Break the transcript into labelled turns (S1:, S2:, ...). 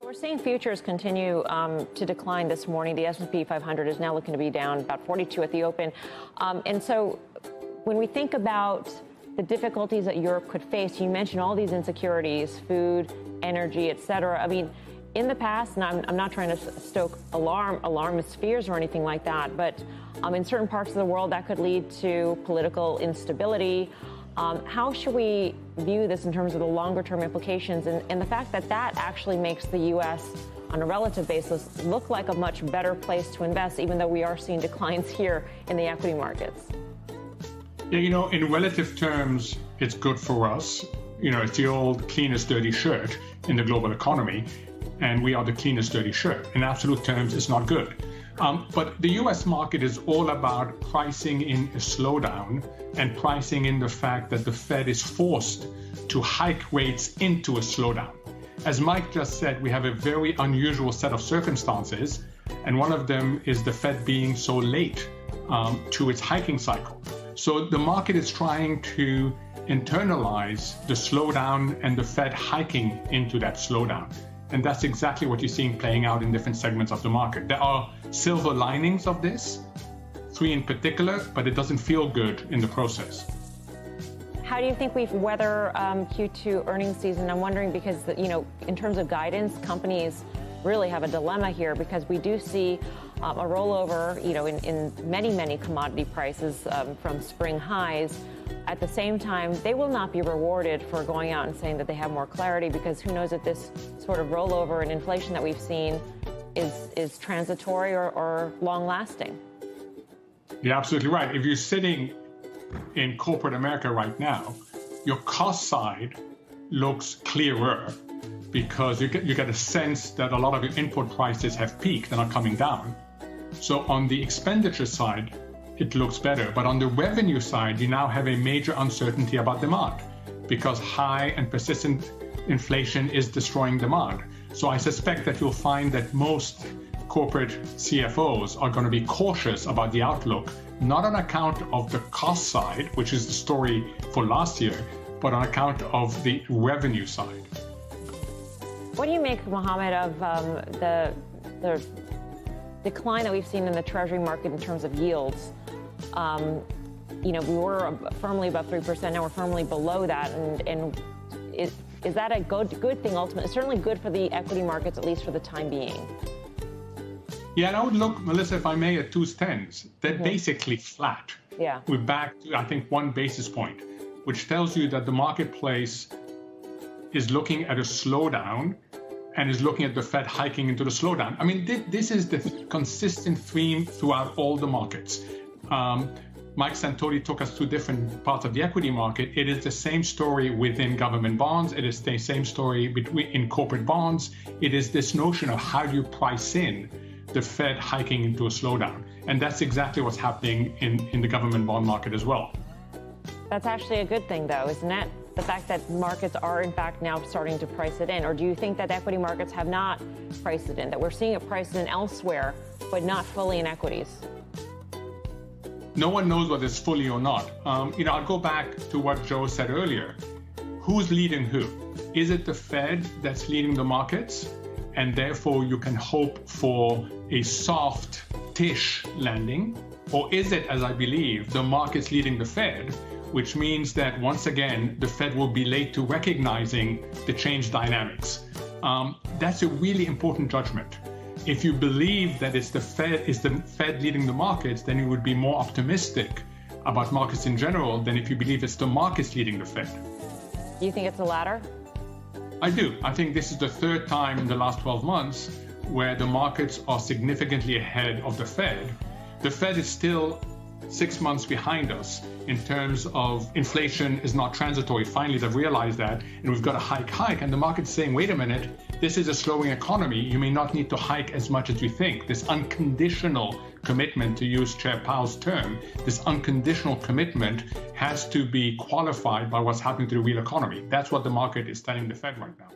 S1: We're seeing futures continue to decline this morning. The S&P 500 is now looking to be down about 42 at the open. And so when we think about the difficulties that Europe could face, you mentioned all these insecurities, food, energy, et cetera. I mean, in the past, and I'm not trying to stoke alarmist fears or anything like that, but in certain parts of the world, that could lead to political instability. How should we view this in terms of the longer-term implications and the fact that that actually makes the U.S. on a relative basis look like a much better place to invest, even though we are seeing declines here in the equity markets?
S2: Yeah, in relative terms, it's good for us. It's the old cleanest dirty shirt in the global economy, and we are the cleanest dirty shirt. In absolute terms, it's not good. But the U.S. market is all about pricing in a slowdown and pricing in the fact that the Fed is forced to hike rates into a slowdown. As Mike just said, we have a very unusual set of circumstances, and one of them is the Fed being so late to its hiking cycle. So the market is trying to internalize the slowdown and the Fed hiking into that slowdown. And that's exactly what you're seeing playing out in different segments of the market. There are silver linings of this, 3 in particular, but it doesn't feel good in the process.
S1: How do you think we weather Q2 earnings season? I'm wondering because, in terms of guidance, companies really have a dilemma here because we do see a rollover, in many commodity prices from spring highs. At the same time, they will not be rewarded for going out and saying that they have more clarity because who knows if this sort of rollover and inflation that we've seen is transitory or long-lasting.
S2: You're absolutely right. If you're sitting in corporate America right now, your cost side looks clearer because you get a sense that a lot of your input prices have peaked and are coming down. So on the expenditure side, it looks better. But on the revenue side, you now have a major uncertainty about demand because high and persistent inflation is destroying demand. So I suspect that you'll find that most corporate CFOs are going to be cautious about the outlook, not on account of the cost side, which is the story for last year, but on account of the revenue side.
S1: What do you make, Mohamed, of the decline that we've seen in the Treasury market in terms of yields? We were firmly above 3%. Now we're firmly below that. And is that a good thing ultimately? It's certainly good for the equity markets, at least for the time being.
S2: Yeah, and I would look, Melissa, if I may, at 2s10s. They're basically flat.
S1: Yeah.
S2: We're back to, I think, 1 basis point, which tells you that the marketplace is looking at a slowdown and is looking at the Fed hiking into the slowdown. I mean, this is the consistent theme throughout all the markets. Mike Santoli took us through different parts of the equity market. It is the same story within government bonds. It is the same story in corporate bonds. It is this notion of how do you price in the Fed hiking into a slowdown. And that's exactly what's happening in the government bond market as well.
S1: That's actually a good thing, though, isn't it? The fact that markets are, in fact, now starting to price it in? Or do you think that equity markets have not priced it in, that we're seeing it priced in elsewhere, but not fully in equities?
S2: No one knows whether it's fully or not. I'll go back to what Joe said earlier. Who's leading who? Is it the Fed that's leading the markets? And therefore, you can hope for a soft-ish landing? Or is it, as I believe, the markets leading the Fed, which means that, once again, the Fed will be late to recognizing the change dynamics? That's a really important judgment. If you believe that it's the Fed leading the markets, then you would be more optimistic about markets in general than if you believe it's the markets leading the Fed.
S1: Do you think it's the latter?
S2: I do. I think this is the 3rd time in the last 12 months where the markets are significantly ahead of the Fed. The Fed is still 6 months behind us in terms of inflation is not transitory. Finally, they've realized that, and we've got a hike, and the market's saying, wait a minute, this is a slowing economy. You may not need to hike as much as you think. This unconditional commitment, to use Chair Powell's term, this unconditional commitment has to be qualified by what's happening to the real economy. That's what the market is telling the Fed right now.